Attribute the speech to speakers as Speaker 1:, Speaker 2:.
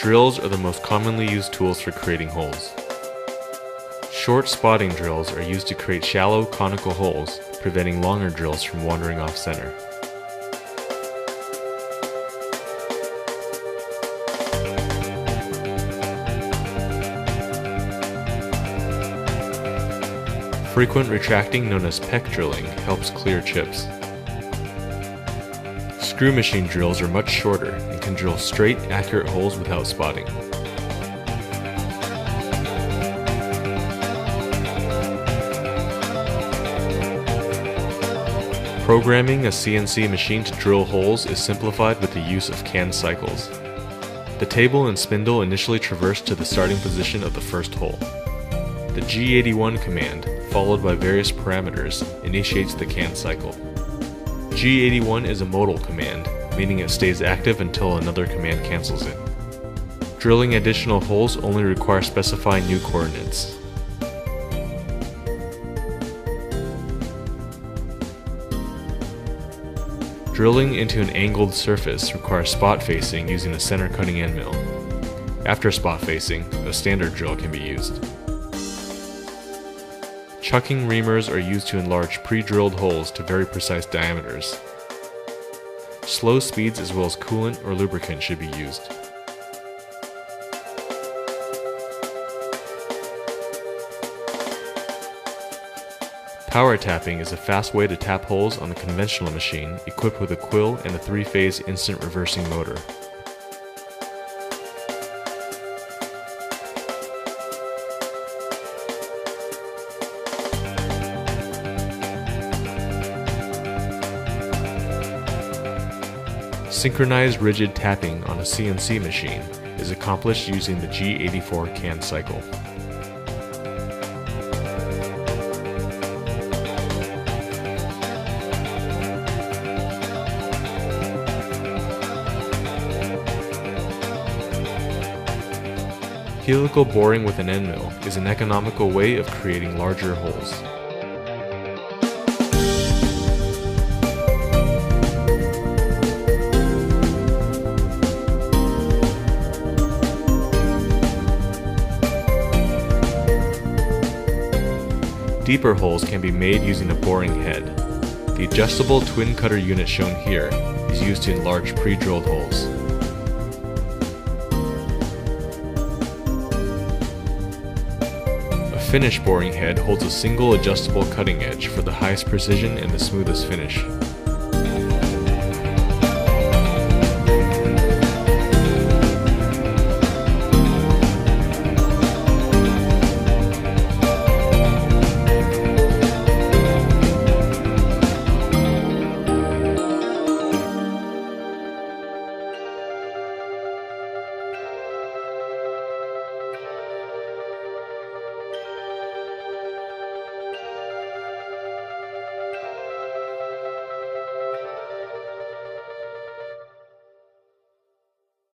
Speaker 1: Drills are the most commonly used tools for creating holes. Short spotting drills are used to create shallow, conical holes, preventing longer drills from wandering off center. Frequent retracting, known as peck drilling, helps clear chips. Screw machine drills are much shorter and can drill straight, accurate holes without spotting. Programming a CNC machine to drill holes is simplified with the use of canned cycles. The table and spindle initially traverse to the starting position of the first hole. The G81 command, followed by various parameters, initiates the can cycle. G81 is a modal command, meaning it stays active until another command cancels it. Drilling additional holes only requires specifying new coordinates. Drilling into an angled surface requires spot facing using a center cutting end mill. After spot facing, a standard drill can be used. Chucking reamers are used to enlarge pre-drilled holes to very precise diameters. Slow speeds as well as coolant or lubricant should be used. Power tapping is a fast way to tap holes on a conventional machine equipped with a quill and a 3-phase instant reversing motor. Synchronized rigid tapping on a CNC machine is accomplished using the G84 can cycle. Helical boring with an end mill is an economical way of creating larger holes. Deeper holes can be made using a boring head. The adjustable twin cutter unit shown here is used to enlarge pre-drilled holes. A finish boring head holds a single adjustable cutting edge for the highest precision and the smoothest finish.